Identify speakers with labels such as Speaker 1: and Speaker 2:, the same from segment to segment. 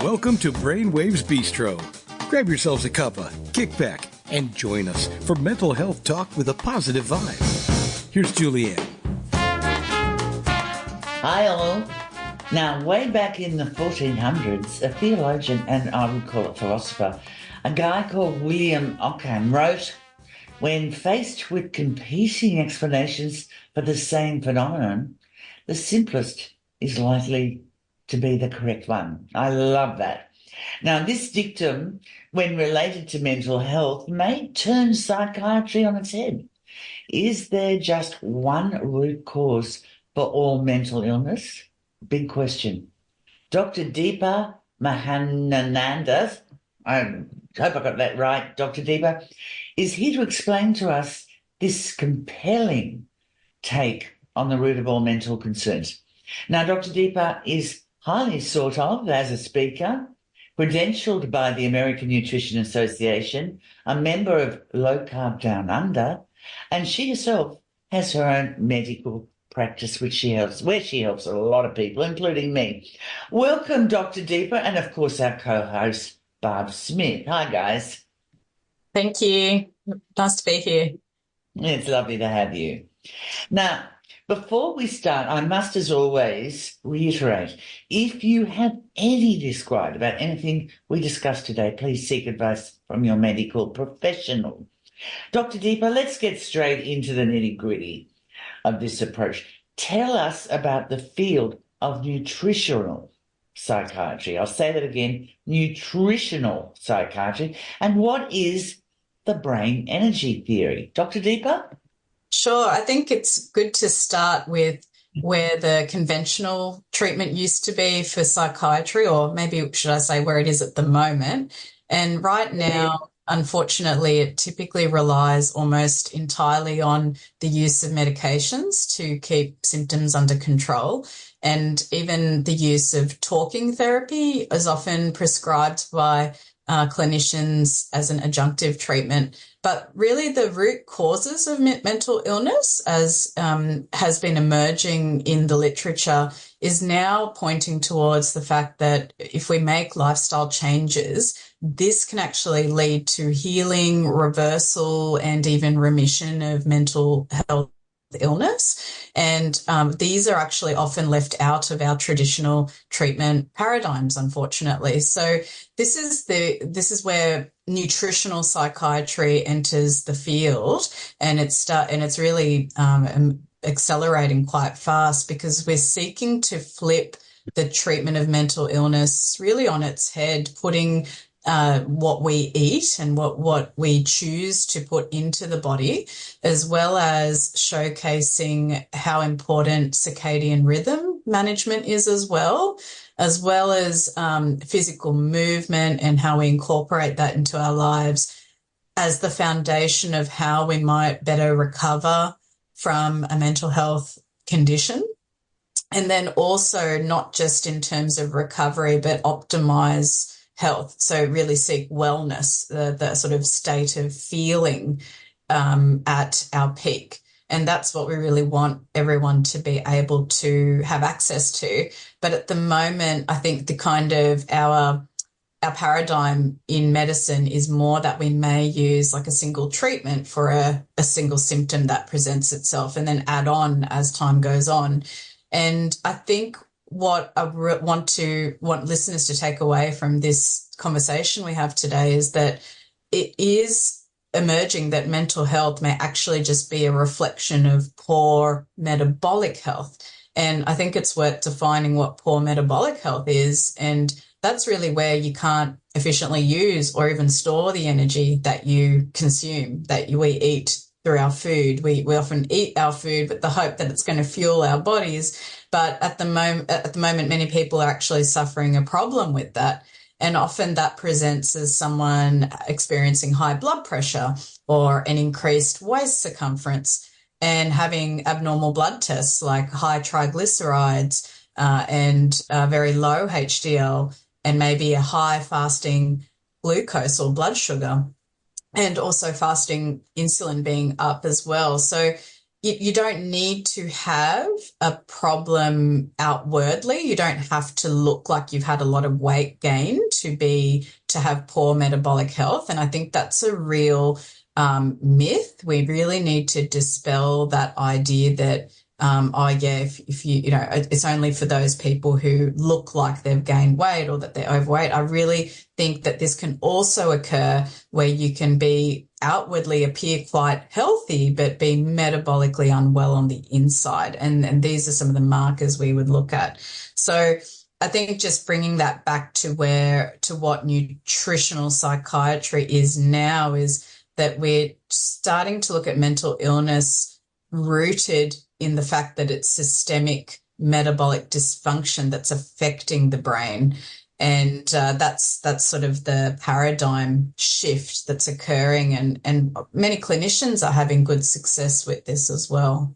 Speaker 1: Welcome to Brainwaves Bistro. Grab yourselves a cuppa, kick back, and join us for mental health talk with a positive vibe. Here's Julianne.
Speaker 2: Hi all. Now, way back in the 1400s, a theologian, and I would call it philosopher, a guy called William Ockham wrote, when faced with competing explanations for the same phenomenon, the simplest is likely to be the correct one. I love that. Now, this dictum, when related to mental health, may turn psychiatry on its head. Is there just one root cause for all mental illness? Big question. Dr. Deepa Mahanananda, I hope I got that right, Dr. Deepa, is here to explain to us this compelling take on the root of all mental concerns. Now, Dr. Deepa is highly sought of as a speaker, credentialed by the American Nutrition Association, a member of Low Carb Down Under, and she herself has her own medical practice where she helps a lot of people, including me. Welcome, Dr. Deepa, and of course our co-host, Barb Smith. Hi, guys.
Speaker 3: Thank you. Nice to be here.
Speaker 2: It's lovely to have you. Now, before we start, I must, as always, reiterate, if you have any disquiet about anything we discussed today, please seek advice from your medical professional. Dr. Deepa, let's get straight into the nitty-gritty of this approach. Tell us about the field of nutritional psychiatry. I'll say that again, nutritional psychiatry. And what is the brain energy theory? Dr. Deepa?
Speaker 3: Sure. I think it's good to start with where the conventional treatment used to be for psychiatry, or maybe should I say where it is at the moment. And right now, unfortunately, it typically relies almost entirely on the use of medications to keep symptoms under control. And even the use of talking therapy is often prescribed by clinicians as an adjunctive treatment. But really the root causes of mental illness, as has been emerging in the literature, is now pointing towards the fact that if we make lifestyle changes, this can actually lead to healing, reversal, and even remission of mental health illness. And these are actually often left out of our traditional treatment paradigms, unfortunately. So this is where nutritional psychiatry enters the field, and it's really accelerating quite fast, because we're seeking to flip the treatment of mental illness really on its head, putting what we eat and what we choose to put into the body, as well as showcasing how important circadian rhythm management is as well as physical movement and how we incorporate that into our lives as the foundation of how we might better recover from a mental health condition. And then also not just in terms of recovery, but optimize health. So really seek wellness, the sort of state of feeling at our peak. And that's what we really want everyone to be able to have access to. But at the moment, I think the kind of our paradigm in medicine is more that we may use like a single treatment for a single symptom that presents itself, and then add on as time goes on. And I think what I want listeners to take away from this conversation we have today is that it is emerging that mental health may actually just be a reflection of poor metabolic health. And I think it's worth defining what poor metabolic health is. And that's really where you can't efficiently use or even store the energy that you consume, we eat through our food. We often eat our food with the hope that it's going to fuel our bodies. But at the moment, many people are actually suffering a problem with that. And often that presents as someone experiencing high blood pressure or an increased waist circumference, and having abnormal blood tests like high triglycerides and very low HDL, and maybe a high fasting glucose or blood sugar, and also fasting insulin being up as well. So you don't need to have a problem outwardly. You don't have to look like you've had a lot of weight gain to have poor metabolic health. And I think that's a real myth. We really need to dispel that idea that oh yeah, if you know, it's only for those people who look like they've gained weight or that they're overweight. I really think that this can also occur where you can be outwardly appear quite healthy, but be metabolically unwell on the inside. And these are some of the markers we would look at. So I think just bringing that back to what nutritional psychiatry is now is that we're starting to look at mental illness rooted in the fact that it's systemic metabolic dysfunction that's affecting the brain. And that's sort of the paradigm shift that's occurring. And many clinicians are having good success with this as well.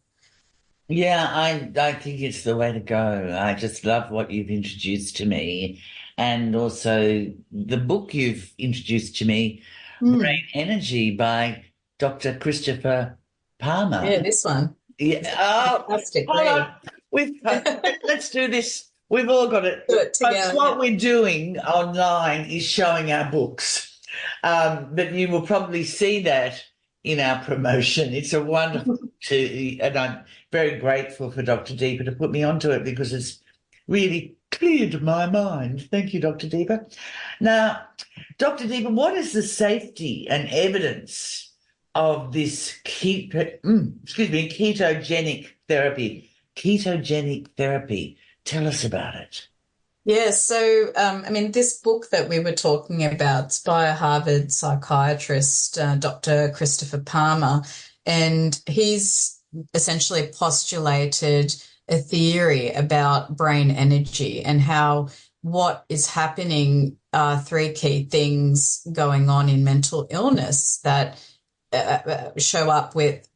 Speaker 2: Yeah, I think it's the way to go. I just love what you've introduced to me. And also the book you've introduced to me, Brain Energy by Dr. Christopher Palmer.
Speaker 3: Yeah, this one.
Speaker 2: Yeah. Oh,
Speaker 3: fantastic.
Speaker 2: hold on. Let's do this. We've all got it.
Speaker 3: Do it together.
Speaker 2: What we're doing online is showing our books. But you will probably see that in our promotion. It's a wonderful and I'm very grateful for Dr. Deepa to put me onto it because it's really cleared my mind. Thank you, Dr. Deepa. Now, Dr. Deepa, what is the safety and evidence of this ketogenic therapy? Ketogenic therapy. Tell us about it.
Speaker 3: Yeah, so, this book that we were talking about is by a Harvard psychiatrist, Dr. Christopher Palmer, and he's essentially postulated a theory about brain energy and how what is happening are three key things going on in mental illness that show up with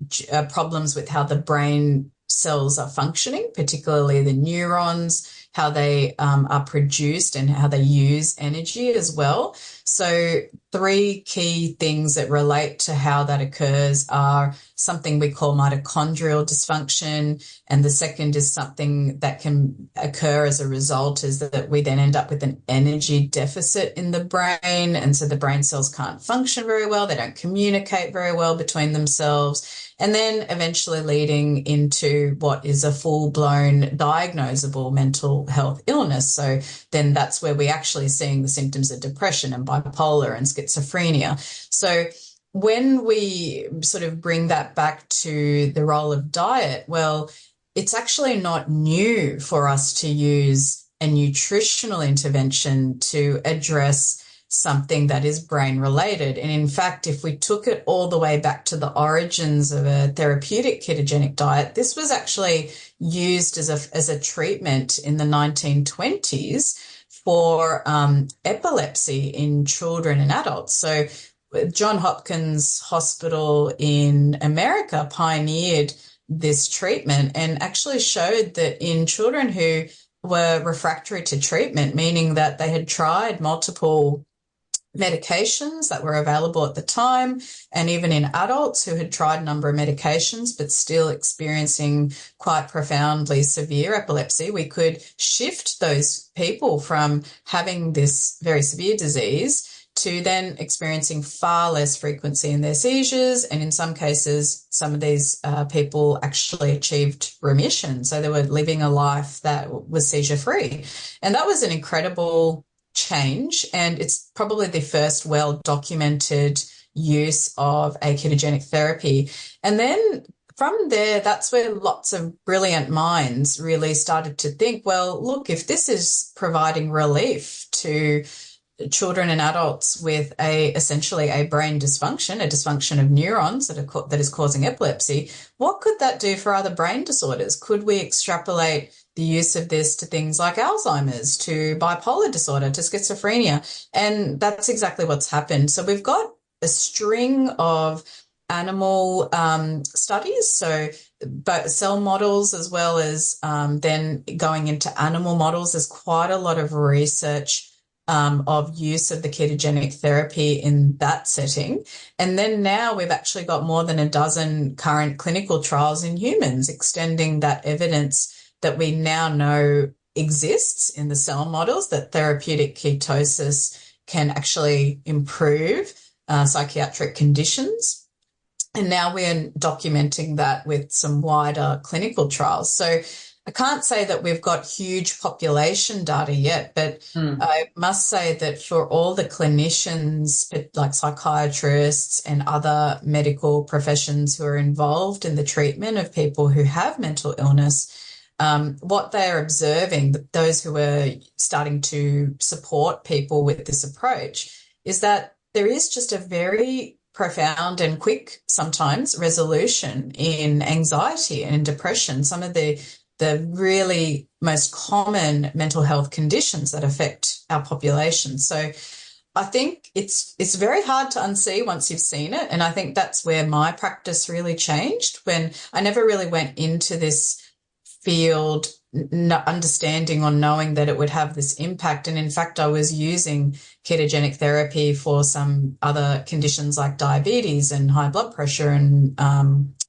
Speaker 3: problems with how the brain cells are functioning, particularly the neurons, how they are produced and how they use energy as well. So three key things that relate to how that occurs are something we call mitochondrial dysfunction, and the second is something that can occur as a result is that we then end up with an energy deficit in the brain, and so the brain cells can't function very well, they don't communicate very well between themselves, and then eventually leading into what is a full-blown diagnosable mental health illness. So then that's where we're actually seeing the symptoms of depression and bipolar and schizophrenia. So when we sort of bring that back to the role of diet, well, it's actually not new for us to use a nutritional intervention to address something that is brain related. And in fact, if we took it all the way back to the origins of a therapeutic ketogenic diet, this was actually used as a treatment in the 1920s for epilepsy in children and adults. So Johns Hopkins Hospital in America pioneered this treatment and actually showed that in children who were refractory to treatment, meaning that they had tried multiple medications that were available at the time, and even in adults who had tried a number of medications but still experiencing quite profoundly severe epilepsy, we could shift those people from having this very severe disease to then experiencing far less frequency in their seizures. And in some cases, some of these people actually achieved remission. So they were living a life that was seizure-free. And that was an incredible change. And it's probably the first well-documented use of a ketogenic therapy. And then from there, that's where lots of brilliant minds really started to think, well, look, if this is providing relief to children and adults with essentially a brain dysfunction, a dysfunction of neurons that is causing epilepsy, what could that do for other brain disorders? Could we extrapolate the use of this to things like Alzheimer's, to bipolar disorder, to schizophrenia? And that's exactly what's happened. So we've got a string of animal studies, so both cell models as well as then going into animal models. There's quite a lot of research of use of the ketogenic therapy in that setting. And then now we've actually got more than a dozen current clinical trials in humans, extending that evidence that we now know exists in the cell models, that therapeutic ketosis can actually improve psychiatric conditions. And now we're documenting that with some wider clinical trials. So I can't say that we've got huge population data yet, but I must say that for all the clinicians, like psychiatrists and other medical professions who are involved in the treatment of people who have mental illness, what they're observing, those who are starting to support people with this approach, is that there is just a very profound and quick, sometimes, resolution in anxiety and depression, some of the really most common mental health conditions that affect our population. So I think it's very hard to unsee once you've seen it. And I think that's where my practice really changed, when I never really went into this field understanding or knowing that it would have this impact. And in fact, I was using ketogenic therapy for some other conditions like diabetes and high blood pressure and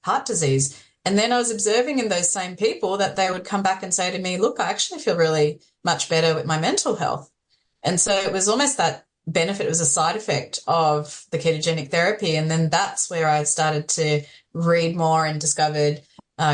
Speaker 3: heart disease. And then I was observing in those same people that they would come back and say to me, look, I actually feel really much better with my mental health. And so it was almost that benefit, it was a side effect of the ketogenic therapy. And then that's where I started to read more and discovered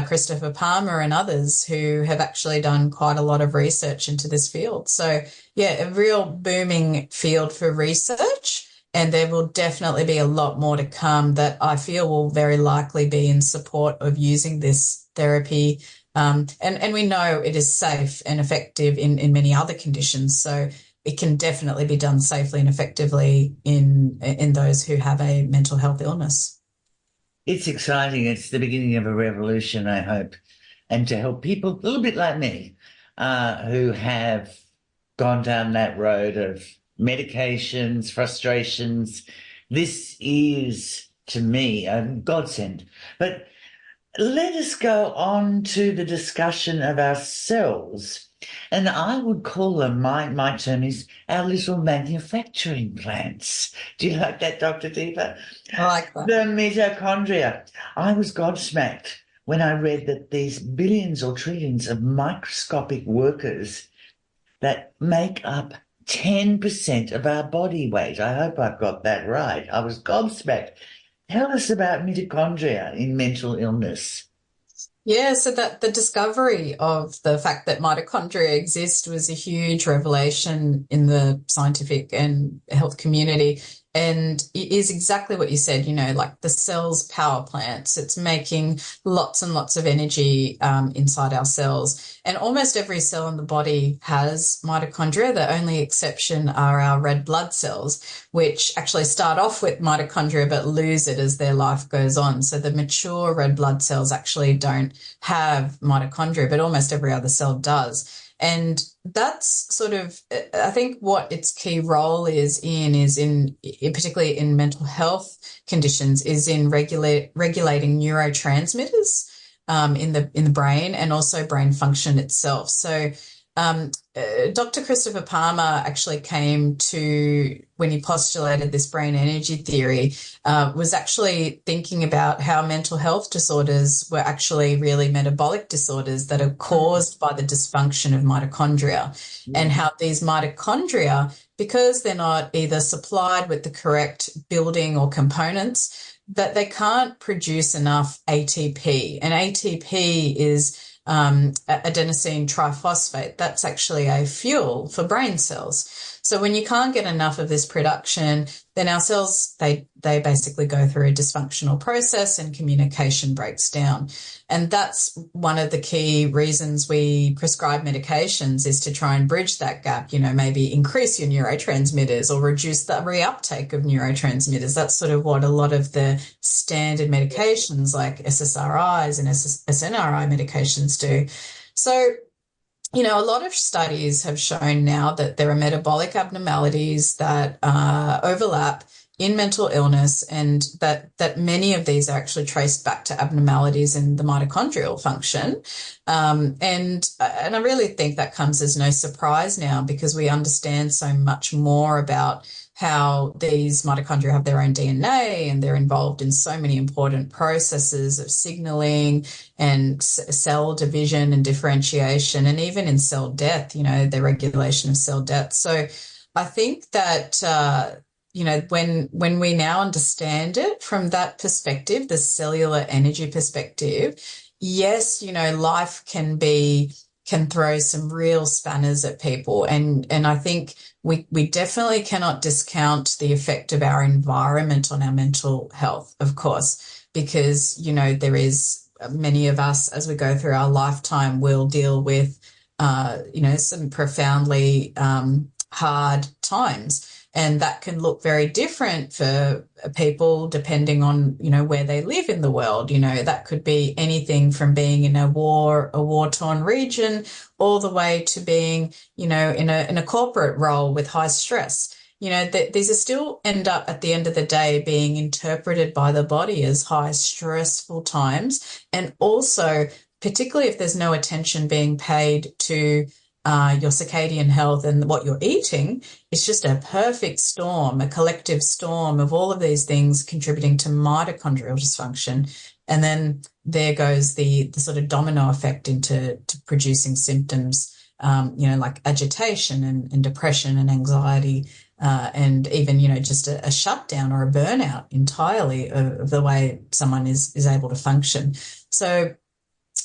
Speaker 3: Christopher Palmer and others who have actually done quite a lot of research into this field. So, yeah, a real booming field for research. And there will definitely be a lot more to come that I feel will very likely be in support of using this therapy. And we know it is safe and effective in many other conditions. So it can definitely be done safely and effectively in those who have a mental health illness.
Speaker 2: It's exciting. It's the beginning of a revolution, I hope, and to help people a little bit like me who have gone down that road of medications, frustrations. This is, to me, a godsend. But let us go on to the discussion of our cells. And I would call them, my term is our little manufacturing plants. Do you like that, Dr. Deepa?
Speaker 3: I like that.
Speaker 2: The mitochondria. I was gobsmacked when I read that these billions or trillions of microscopic workers that make up 10% of our body weight. I hope I've got that right. I was gobsmacked. Tell us about mitochondria in mental illness.
Speaker 3: Yeah, so that the discovery of the fact that mitochondria exist was a huge revelation in the scientific and health community. And it is exactly what you said, like the cell's power plants. It's making lots and lots of energy inside our cells. And almost every cell in the body has mitochondria. The only exception are our red blood cells, which actually start off with mitochondria but lose it as their life goes on. So the mature red blood cells actually don't have mitochondria, but almost every other cell does. And that's sort of, I think, what its key role is in particularly in mental health conditions, is in regulating neurotransmitters in the brain, and also brain function itself. So Dr. Christopher Palmer actually came to, when he postulated this brain energy theory, was actually thinking about how mental health disorders were actually really metabolic disorders that are caused by the dysfunction of mitochondria, and how these mitochondria, because they're not either supplied with the correct building or components, that they can't produce enough ATP. And ATP is adenosine triphosphate. That's actually a fuel for brain cells. So when you can't get enough of this production, then our cells, they basically go through a dysfunctional process and communication breaks down. And that's one of the key reasons we prescribe medications, is to try and bridge that gap, maybe increase your neurotransmitters or reduce the reuptake of neurotransmitters. That's sort of what a lot of the standard medications like SSRIs and SNRI medications do. So, a lot of studies have shown now that there are metabolic abnormalities that overlap in mental illness, and that many of these are actually traced back to abnormalities in the mitochondrial function. And I really think that comes as no surprise now, because we understand so much more about how these mitochondria have their own DNA, and they're involved in so many important processes of signaling and cell division and differentiation, and even in cell death, the regulation of cell death. So I think that, when we now understand it from that perspective, the cellular energy perspective, yes, life can throw some real spanners at people. And I think we definitely cannot discount the effect of our environment on our mental health, of course, because, there is many of us, as we go through our lifetime, will deal with, some profoundly hard times. And that can look very different for people depending on, where they live in the world. That could be anything from being in a war-torn region, all the way to being, in a corporate role with high stress. These are still end up at the end of the day being interpreted by the body as high stressful times. And also, particularly if there's no attention being paid to your circadian health and what you're eating, it's just a perfect storm, a collective storm of all of these things contributing to mitochondrial dysfunction. And then there goes the sort of domino effect into producing symptoms, like agitation and depression and anxiety, and even, just a shutdown or a burnout entirely of the way someone is able to function. So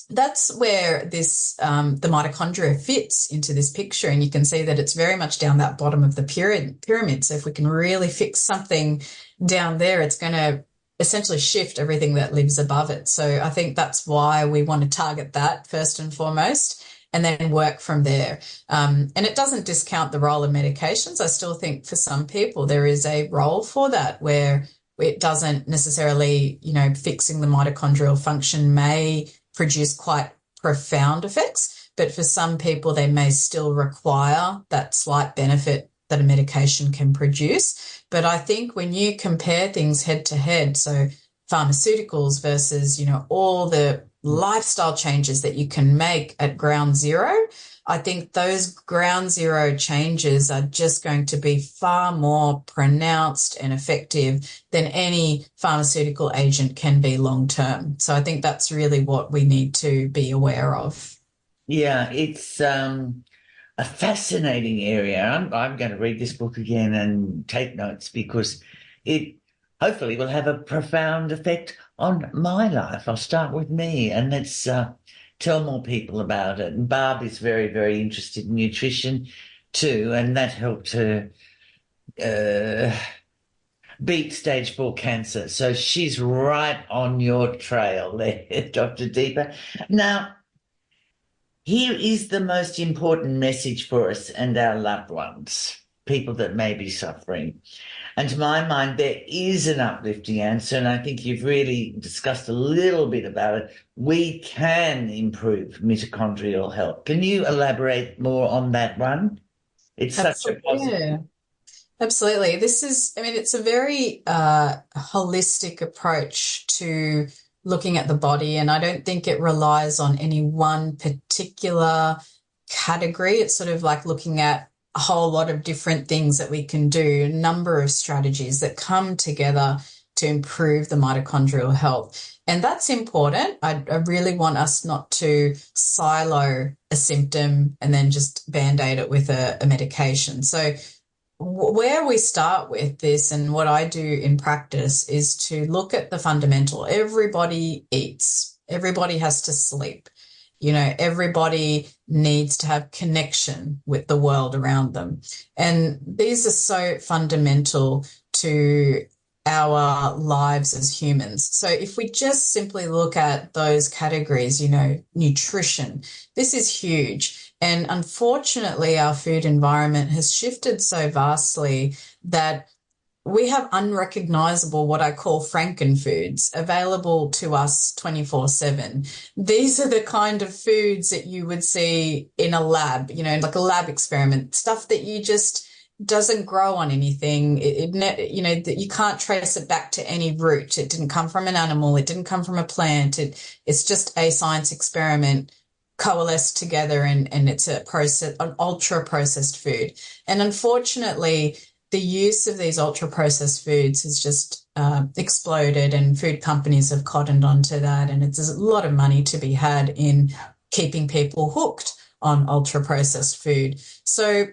Speaker 3: that's where this the mitochondria fits into this picture, and you can see that it's very much down that bottom of the pyramid. So if we can really fix something down there, it's going to essentially shift everything that lives above it. So I think that's why we want to target that first and foremost, and then work from there. And it doesn't discount the role of medications. I still think for some people there is a role for that, where it doesn't necessarily, fixing the mitochondrial function may produce quite profound effects, but for some people they may still require that slight benefit that a medication can produce. But I think when you compare things head to head, so pharmaceuticals versus, all the lifestyle changes that you can make at ground zero, I think those ground zero changes are just going to be far more pronounced and effective than any pharmaceutical agent can be long term. So I think that's really what we need to be aware of.
Speaker 2: Yeah, it's a fascinating area. I'm going to read this book again and take notes, because it hopefully will have a profound effect on my life. I'll start with me, and let's tell more people about it. And Barb is very, very interested in nutrition too, and that helped her beat stage 4 cancer. So she's right on your trail there, Dr. Deepa. Now, here is the most important message for us and our loved ones, people that may be suffering. And to my mind, there is an uplifting answer, and I think you've really discussed a little bit about it. We can improve mitochondrial health. Can you elaborate more on that one? It's such a positive.
Speaker 3: Yeah, absolutely. It's a very holistic approach to looking at the body, and I don't think it relies on any one particular category. It's sort of like looking at a whole lot of different things that we can do, a number of strategies that come together to improve the mitochondrial health. And that's important. I really want us not to silo a symptom and then just band-aid it with a medication. So where we start with this, and what I do in practice, is to look at the fundamental. Everybody eats. Everybody has to sleep. Everybody needs to have connection with the world around them. And these are so fundamental to our lives as humans. So if we just simply look at those categories, nutrition, this is huge. And unfortunately, our food environment has shifted so vastly that we have unrecognizable, what I call frankenfoods, available to us 24/7. These are the kind of foods that you would see in a lab, like a lab experiment, stuff that doesn't grow on anything. That you can't trace it back to any root. It didn't come from an animal. It didn't come from a plant. It's just a science experiment coalesced together, and it's an ultra processed food. And unfortunately, the use of these ultra processed foods has just exploded, and food companies have cottoned onto that. And there's a lot of money to be had in keeping people hooked on ultra processed food. So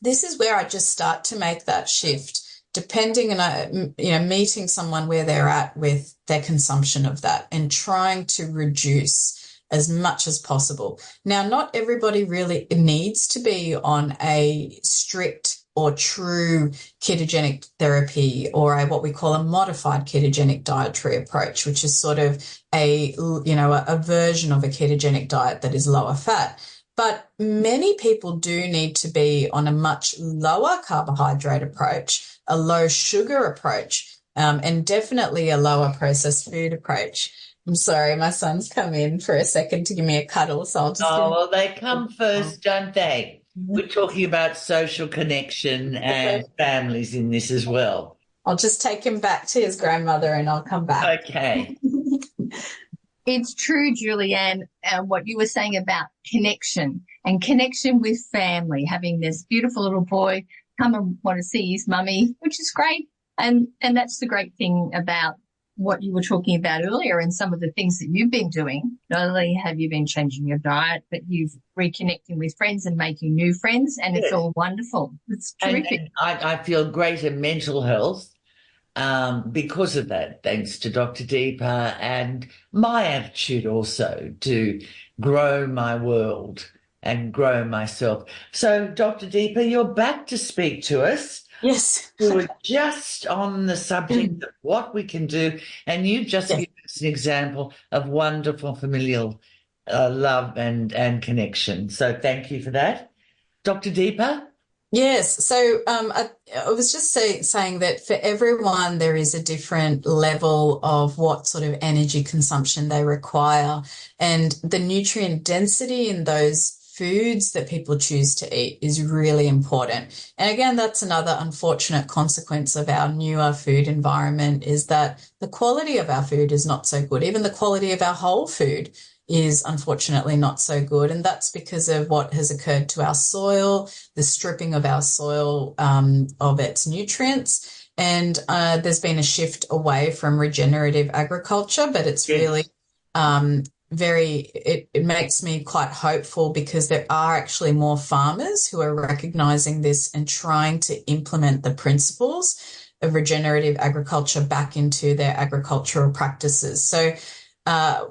Speaker 3: this is where I just start to make that shift, depending on, meeting someone where they're at with their consumption of that and trying to reduce as much as possible. Now, not everybody really needs to be on a strict or true ketogenic therapy or what we call a modified ketogenic dietary approach, which is sort of a version of a ketogenic diet that is lower fat. But many people do need to be on a much lower carbohydrate approach, a low sugar approach, and definitely a lower processed food approach. I'm sorry, my son's come in for a second to give me a cuddle, so I'll just...
Speaker 2: Oh, well, they come first, don't they? We're talking about social connection and families in this as well.
Speaker 3: I'll just take him back to his grandmother and I'll come back.
Speaker 2: Okay.
Speaker 4: It's true, Julianne, what you were saying about connection and connection with family, having this beautiful little boy come and want to see his mummy, which is great. And that's the great thing about what you were talking about earlier and some of the things that you've been doing. Not only have you been changing your diet, but you've reconnecting with friends and making new friends, and it's all wonderful. It's terrific.
Speaker 2: And I feel greater mental health because of that, thanks to Dr. Deepa, and my attitude also to grow my world and grow myself. So, Dr. Deepa, you're back to speak to us.
Speaker 3: Yes.
Speaker 2: We were just on the subject of what we can do, and you just given us an example of wonderful familial love and connection. So thank you for that. Dr. Deepa?
Speaker 3: Yes. So I was just saying that for everyone, there is a different level of what sort of energy consumption they require, and the nutrient density in those foods that people choose to eat is really important. And again, that's another unfortunate consequence of our newer food environment, is that the quality of our food is not so good. Even the quality of our whole food is unfortunately not so good. And that's because of what has occurred to our soil, the stripping of our soil of its nutrients. And there's been a shift away from regenerative agriculture, but it's really it makes me quite hopeful, because there are actually more farmers who are recognizing this and trying to implement the principles of regenerative agriculture back into their agricultural practices. So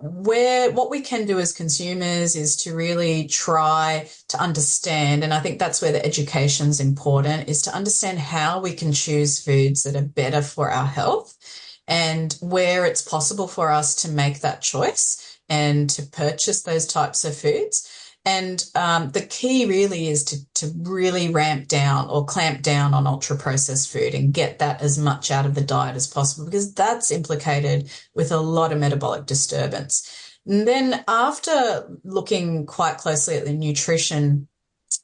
Speaker 3: what we can do as consumers is to really try to understand, and I think that's where the education is important, is to understand how we can choose foods that are better for our health, and where it's possible for us to make that choice and to purchase those types of foods. And the key really is to really ramp down or clamp down on ultra-processed food and get that as much out of the diet as possible, because that's implicated with a lot of metabolic disturbance. And then after looking quite closely at the nutrition,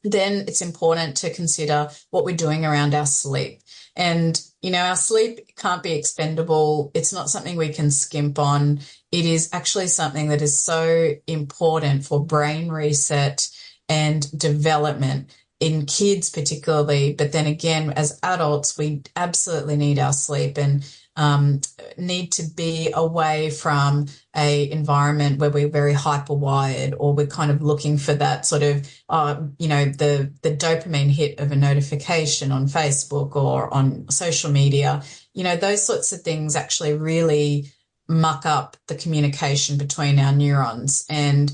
Speaker 3: then it's important to consider what we're doing around our sleep. And, our sleep can't be expendable. It's not something we can skimp on. It is actually something that is so important for brain reset and development in kids particularly. But then again, as adults, we absolutely need our sleep and need to be away from a environment where we're very hyper wired, or we're kind of looking for that sort of, the dopamine hit of a notification on Facebook or on social media. Those sorts of things actually really muck up the communication between our neurons, and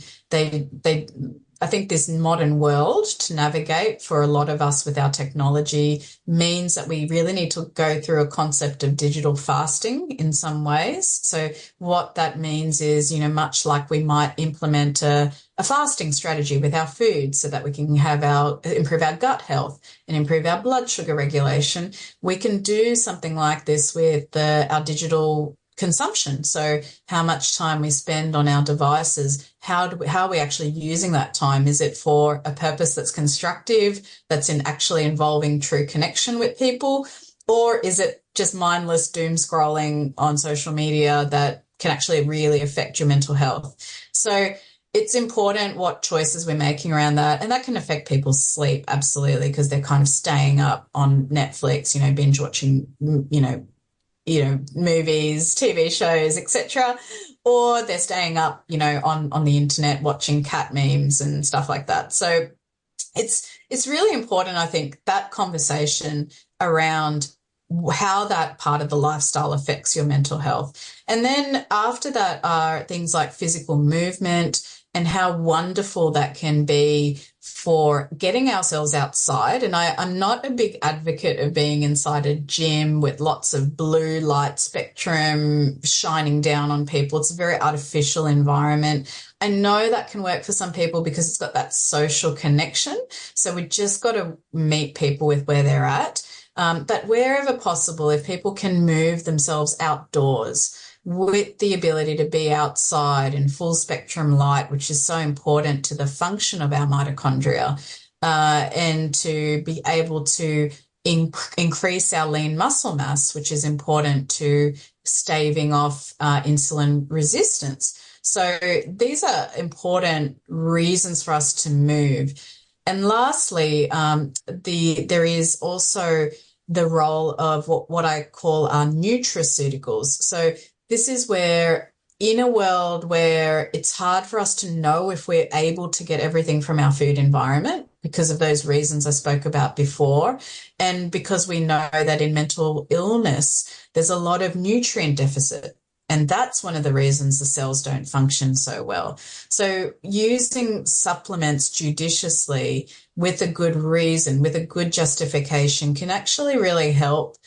Speaker 3: I think this modern world to navigate for a lot of us with our technology means that we really need to go through a concept of digital fasting in some ways. So what that means is, much like we might implement a fasting strategy with our food so that we can improve our gut health and improve our blood sugar regulation, we can do something like this with our digital consumption. So how much time we spend on our devices, how are we actually using that time? Is it for a purpose that's constructive, that's actually involving true connection with people? Or is it just mindless doom scrolling on social media that can actually really affect your mental health? So it's important what choices we're making around that. And that can affect people's sleep, absolutely, because they're kind of staying up on Netflix, binge watching, movies, TV shows, etc. Or they're staying up, on the internet watching cat memes and stuff like that. So it's really important, I think, that conversation around how that part of the lifestyle affects your mental health. And then after that are things like physical movement and how wonderful that can be for getting ourselves outside. And I'm not a big advocate of being inside a gym with lots of blue light spectrum shining down on people. It's a very artificial environment. I know that can work for some people because it's got that social connection. So we just got to meet people with where they're at. But wherever possible, if people can move themselves outdoors with the ability to be outside in full spectrum light, which is so important to the function of our mitochondria, and to be able to increase our lean muscle mass, which is important to staving off insulin resistance. So these are important reasons for us to move. And lastly, there is also the role of what I call our nutraceuticals. So this is where, in a world where it's hard for us to know if we're able to get everything from our food environment because of those reasons I spoke about before, and because we know that in mental illness, there's a lot of nutrient deficit. And that's one of the reasons the cells don't function so well. So using supplements judiciously with a good reason, with a good justification, can actually really help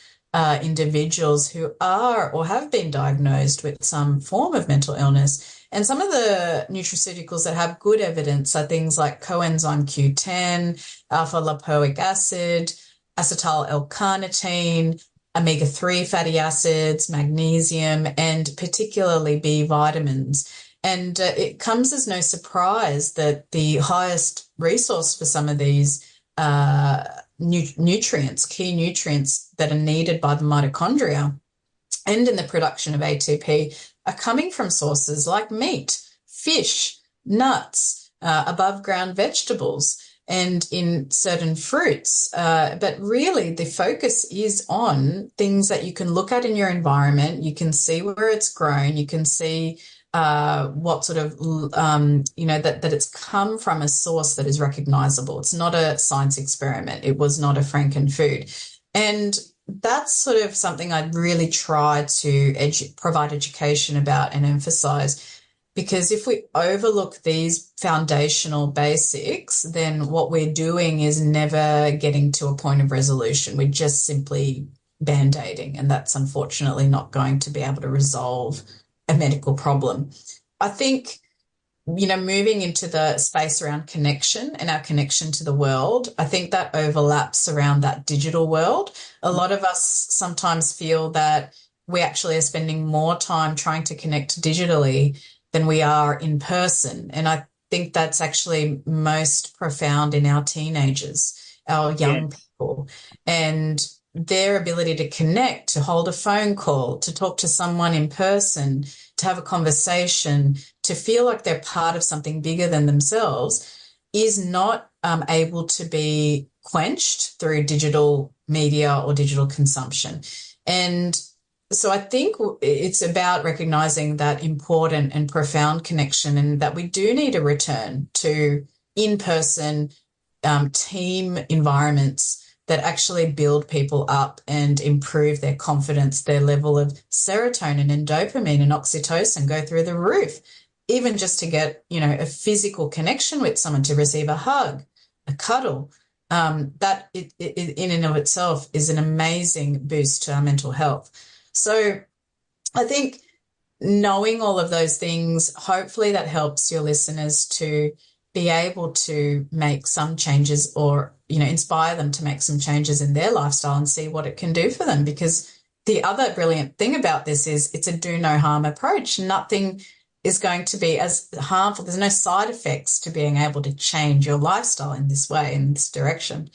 Speaker 3: individuals who are or have been diagnosed with some form of mental illness. And some of the nutraceuticals that have good evidence are things like coenzyme Q10, alpha-lipoic acid, acetyl L-carnitine, omega-3 fatty acids, magnesium, and particularly B vitamins. And it comes as no surprise that the highest resource for some of these nutrients, key nutrients that are needed by the mitochondria and in the production of ATP, are coming from sources like meat, fish, nuts, above ground vegetables, and in certain fruits. But really the focus is on things that you can look at in your environment. You can see where it's grown. You can see what sort of, that it's come from a source that is recognizable. It's not a science experiment. It was not a Frankenfood. And that's sort of something I'd really try to provide education about and emphasize. Because if we overlook these foundational basics, then what we're doing is never getting to a point of resolution. We're just simply band-aiding, and that's unfortunately not going to be able to resolve a medical problem. I think, moving into the space around connection and our connection to the world, I think that overlaps around that digital world. A lot of us sometimes feel that we actually are spending more time trying to connect digitally than we are in person. And I think that's actually most profound in our teenagers, our young people, and their ability to connect, to hold a phone call, to talk to someone in person, to have a conversation, to feel like they're part of something bigger than themselves is not able to be quenched through digital media or digital consumption. And so I think it's about recognizing that important and profound connection, and that we do need a return to in-person team environments that actually build people up and improve their confidence, their level of serotonin and dopamine and oxytocin go through the roof, even just to get, a physical connection with someone, to receive a hug, a cuddle. That in and of itself is an amazing boost to our mental health. So I think knowing all of those things, hopefully that helps your listeners to be able to make some changes, or, inspire them to make some changes in their lifestyle and see what it can do for them. Because the other brilliant thing about this is it's a do no harm approach. Nothing is going to be as harmful. There's no side effects to being able to change your lifestyle in this way, in this direction.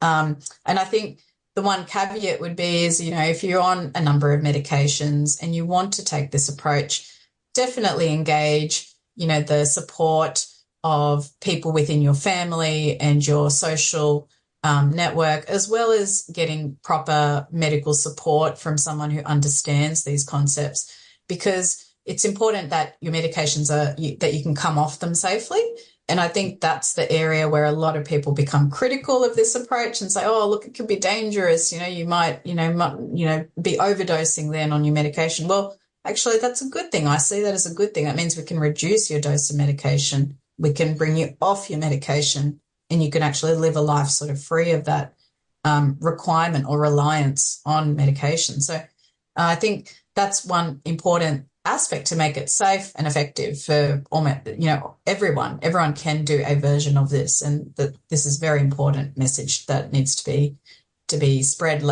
Speaker 3: And I think the one caveat would be is, if you're on a number of medications and you want to take this approach, definitely engage, the support of people within your family and your social network, as well as getting proper medical support from someone who understands these concepts, because it's important that your medications that you can come off them safely. And I think that's the area where a lot of people become critical of this approach and say, oh, look, it could be dangerous. You might be overdosing then on your medication. Well, actually, that's a good thing. I see that as a good thing. That means we can reduce your dose of medication. We can bring you off your medication, and you can actually live a life sort of free of that requirement or reliance on medication. So I think that's one important aspect to make it safe and effective for everyone. Everyone can do a version of this, and that this is a very important message that needs to be spread,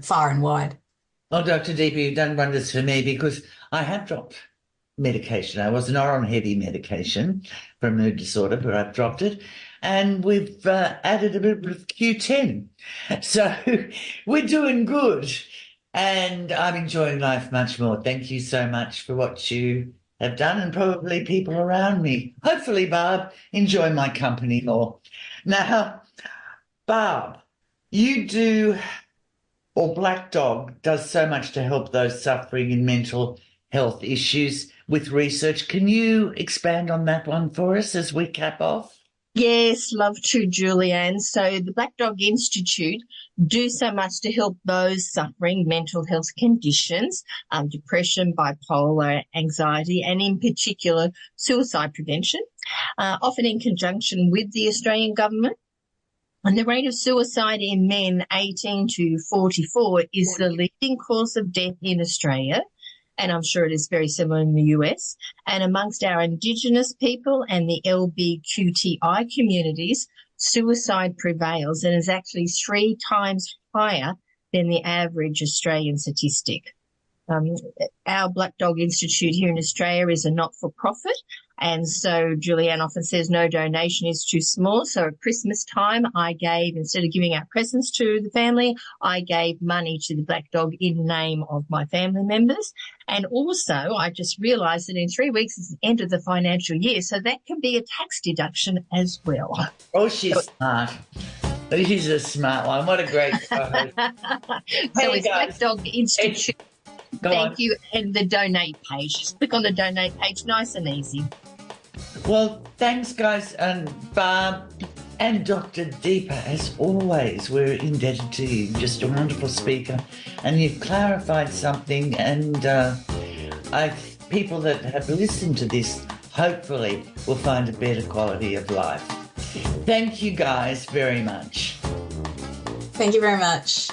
Speaker 3: far and wide.
Speaker 2: Well, Dr. Deepa, you've done wonders for me, because I have dropped medication. I was not on heavy medication for a mood disorder, but I've dropped it. And we've added a bit of Q10. So we're doing good. And I'm enjoying life much more. Thank you so much for what you have done, and probably people around me. Hopefully, Barb, enjoy my company more. Now, Barb, you do, or Black Dog does so much to help those suffering in mental health issues with research. Can you expand on that one for us as we cap off?
Speaker 4: Yes, love to, Julianne. So the Black Dog Institute do so much to help those suffering mental health conditions, depression, bipolar, anxiety, and in particular suicide prevention, often in conjunction with the Australian government. And the rate of suicide in men 18 to 44 is the leading cause of death in Australia, and I'm sure it is very similar in the US. And amongst our Indigenous people and the LGBTQI communities, suicide prevails and is actually 3 times higher than the average Australian statistic. Our Black Dog Institute here in Australia is a not-for-profit, and so Julianne often says no donation is too small. So at Christmas time, I gave, instead of giving out presents to the family, I gave money to the Black Dog in name of my family members. And also, I just realised that in 3 weeks is the end of the financial year, so that can be a tax deduction as well.
Speaker 2: Oh, she's smart. She's a smart one. What a great co-host.
Speaker 4: So it's Black Dog Institute. Thank you. And the donate page. Just click on the donate page. Nice and easy.
Speaker 2: Well, thanks, guys. And Barb and Dr. Deepa, as always, we're indebted to you. Just a wonderful speaker. And you've clarified something. And people that have listened to this hopefully will find a better quality of life. Thank you, guys, very much.
Speaker 3: Thank you very much.